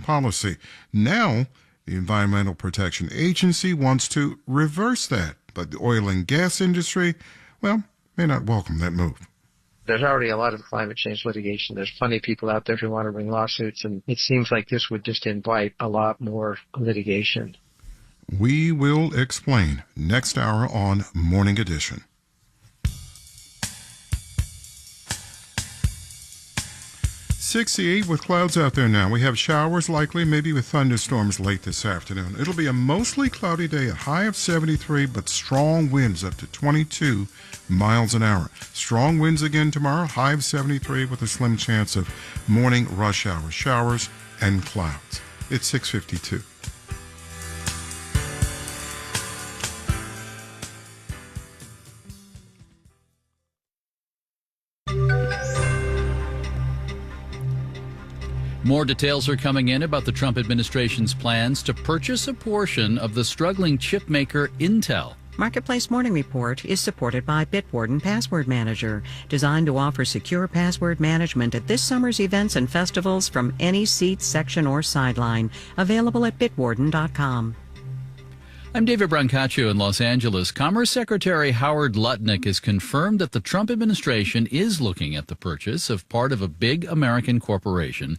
policy. Now, the Environmental Protection Agency wants to reverse that, but the oil and gas industry, well, may not welcome that move. There's already a lot of climate change litigation. There's plenty of people out there who want to bring lawsuits, and it seems like this would just invite a lot more litigation. We will explain next hour on Morning Edition. 68 with clouds out there now. We have showers likely, maybe with thunderstorms late this afternoon. It'll be a mostly cloudy day, a high of 73, but strong winds up to 22 miles an hour. Strong winds again tomorrow, high of 73 with a slim chance of morning rush hour showers and clouds. It's 6:52. More details are coming in about the Trump administration's plans to purchase a portion of the struggling chip maker Intel. Marketplace Morning Report is supported by Bitwarden Password Manager, designed to offer secure password management at this summer's events and festivals from any seat, section, or sideline. Available at bitwarden.com. I'm David Brancaccio in Los Angeles. Commerce Secretary Howard Lutnick has confirmed that the Trump administration is looking at the purchase of part of a big American corporation.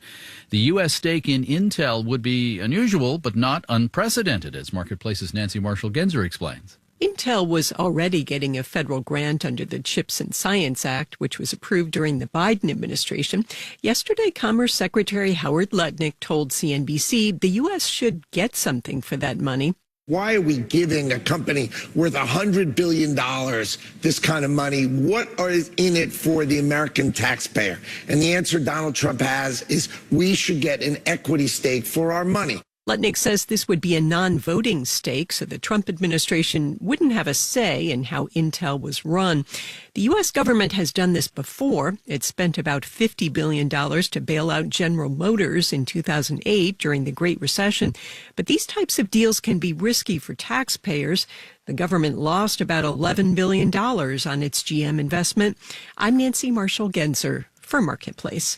The U.S. stake in Intel would be unusual but not unprecedented, as Marketplace's Nancy Marshall-Genzer explains. Intel was already getting a federal grant under the CHIPS and Science Act, which was approved during the Biden administration. Yesterday, Commerce Secretary Howard Lutnick told CNBC the U.S. should get something for that money. Why are we giving a company worth $100 billion this kind of money? What is in it for the American taxpayer? And the answer Donald Trump has is we should get an equity stake for our money. Lutnick says this would be a non-voting stake, so the Trump administration wouldn't have a say in how Intel was run. The U.S. government has done this before. It spent about $50 billion to bail out General Motors in 2008 during the Great Recession. But these types of deals can be risky for taxpayers. The government lost about $11 billion on its GM investment. I'm Nancy Marshall-Genzer for Marketplace.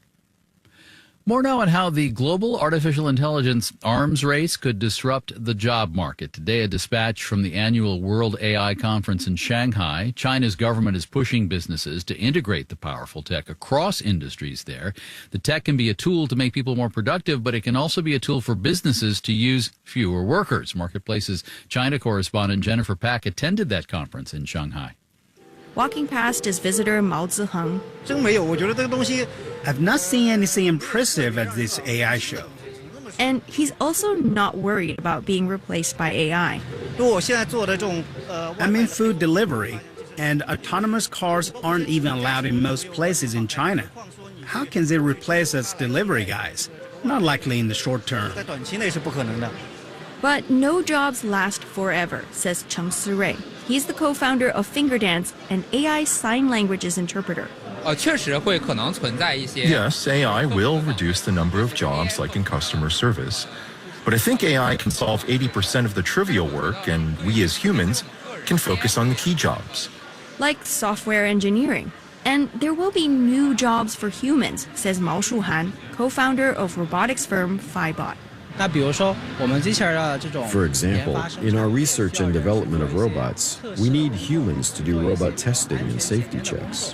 More now on how the global artificial intelligence arms race could disrupt the job market. Today, a dispatch from the annual World AI Conference in Shanghai. China's government is pushing businesses to integrate the powerful tech across industries there. The tech can be a tool to make people more productive, but it can also be a tool for businesses to use fewer workers. Marketplace's China correspondent Jennifer Pack attended that conference in Shanghai. Walking past is visitor Mao Ziheng. I've not seen anything impressive at this AI show. And he's also not worried about being replaced by AI. I'm in food delivery, and autonomous cars aren't even allowed in most places in China. How can they replace us delivery guys? Not likely in the short term. But no jobs last forever, says Cheng Sirui. He's the co-founder of Fingerdance, an AI sign languages interpreter. Yes, AI will reduce the number of jobs like in customer service. But I think AI can solve 80% of the trivial work, and we as humans can focus on the key jobs. Like software engineering. And there will be new jobs for humans, says Mao Shuhan, co-founder of robotics firm Phi-Bot. For example, in our research and development of robots, we need humans to do robot testing and safety checks.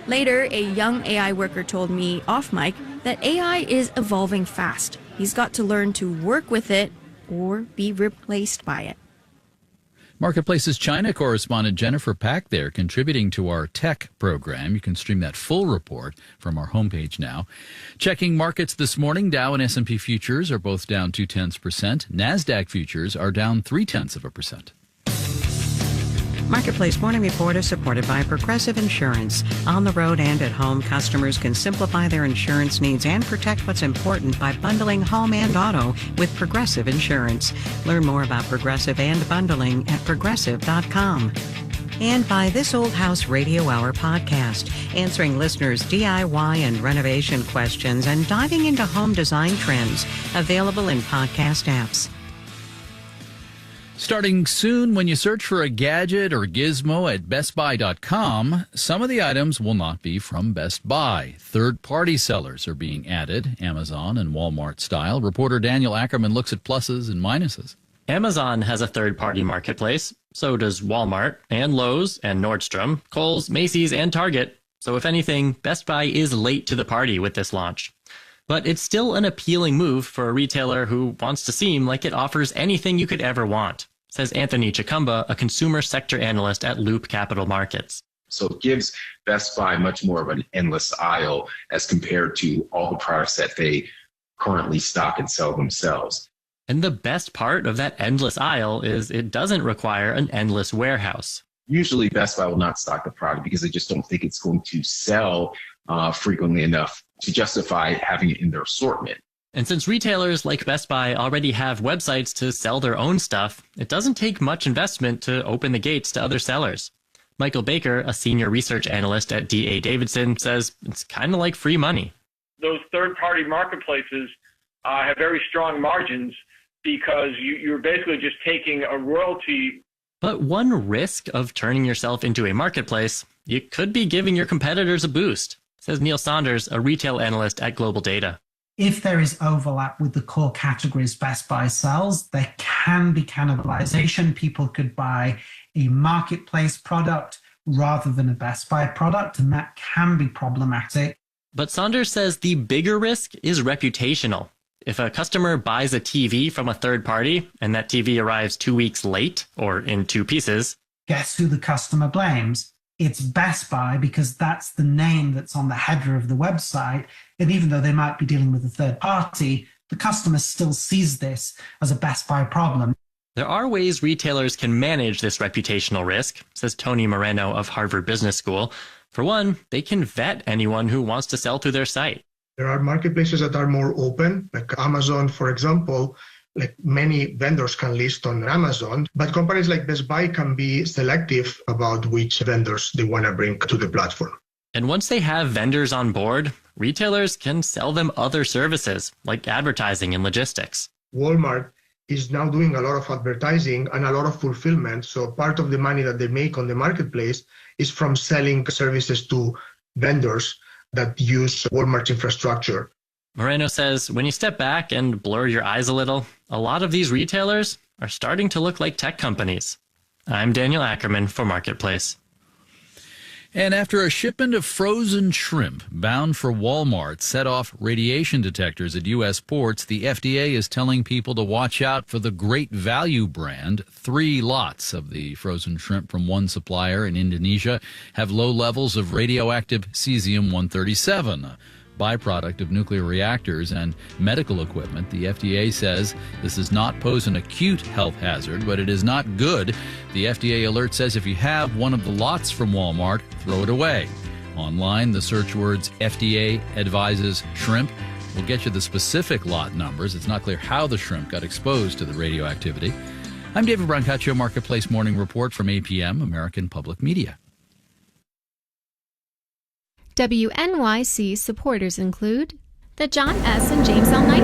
Later, a young AI worker told me off mic that AI is evolving fast. He's got to learn to work with it or be replaced by it. Marketplace's China correspondent Jennifer Pack there contributing to our tech program. You can stream that full report from our homepage now. Checking markets this morning, Dow and S&P futures are both down 0.2%. NASDAQ futures are down 0.3%. Marketplace Morning Report is supported by Progressive Insurance. On the road and at home, customers can simplify their insurance needs and protect what's important by bundling home and auto with Progressive Insurance. Learn more about Progressive and bundling at progressive.com. And by This Old House Radio Hour podcast, answering listeners' DIY and renovation questions and diving into home design trends, available in podcast apps. Starting soon, when you search for a gadget or gizmo at BestBuy.com, some of the items will not be from Best Buy. Third-party sellers are being added, Amazon and Walmart style. Reporter Daniel Ackerman looks at pluses and minuses. Amazon has a third-party marketplace. So does Walmart and Lowe's and Nordstrom, Kohl's, Macy's, and Target. So if anything, Best Buy is late to the party with this launch. But it's still an appealing move for a retailer who wants to seem like it offers anything you could ever want, says Anthony Chicumba, a consumer sector analyst at Loop Capital Markets. So it gives Best Buy much more of an endless aisle as compared to all the products that they currently stock and sell themselves. And the best part of that endless aisle is it doesn't require an endless warehouse. Usually Best Buy will not stock the product because they just don't think it's going to sell frequently enough to justify having it in their assortment. And since retailers like Best Buy already have websites to sell their own stuff, it doesn't take much investment to open the gates to other sellers. Michael Baker, a senior research analyst at D.A. Davidson, says it's kind of like free money. Those third-party marketplaces have very strong margins because you're basically just taking a royalty. But one risk of turning yourself into a marketplace, you could be giving your competitors a boost, says Neil Saunders, a retail analyst at Global Data. If there is overlap with the core categories Best Buy sells, there can be cannibalization. People could buy a marketplace product rather than a Best Buy product, and that can be problematic. But Saunders says the bigger risk is reputational. If a customer buys a TV from a third party and that TV arrives 2 weeks late or in two pieces, guess who the customer blames? It's Best Buy, because that's the name that's on the header of the website. And even though they might be dealing with a third party, the customer still sees this as a Best Buy problem. There are ways retailers can manage this reputational risk, says Tony Moreno of Harvard Business School. For one, they can vet anyone who wants to sell through their site. There are marketplaces that are more open, like Amazon, for example. Like many vendors can list on Amazon, but companies like Best Buy can be selective about which vendors they want to bring to the platform. And once they have vendors on board, retailers can sell them other services like advertising and logistics. Walmart is now doing a lot of advertising and a lot of fulfillment. So part of the money that they make on the marketplace is from selling services to vendors that use Walmart's infrastructure. Moreno says when you step back and blur your eyes a little, a lot of these retailers are starting to look like tech companies. I'm Daniel Ackerman for Marketplace. And after a shipment of frozen shrimp bound for Walmart set off radiation detectors at U.S. ports, the FDA is telling people to watch out for the Great Value brand. 3 lots of the frozen shrimp from one supplier in Indonesia have low levels of radioactive cesium-137, a byproduct of nuclear reactors and medical equipment. The FDA says this does not pose an acute health hazard, but it is not good. The FDA alert says if you have one of the lots from Walmart, throw it away. Online, the search words FDA advises shrimp will get you the specific lot numbers. It's not clear how the shrimp got exposed to the radioactivity. I'm David Brancaccio, Marketplace Morning Report from APM, American Public Media. WNYC supporters include the John S. and James L. Knight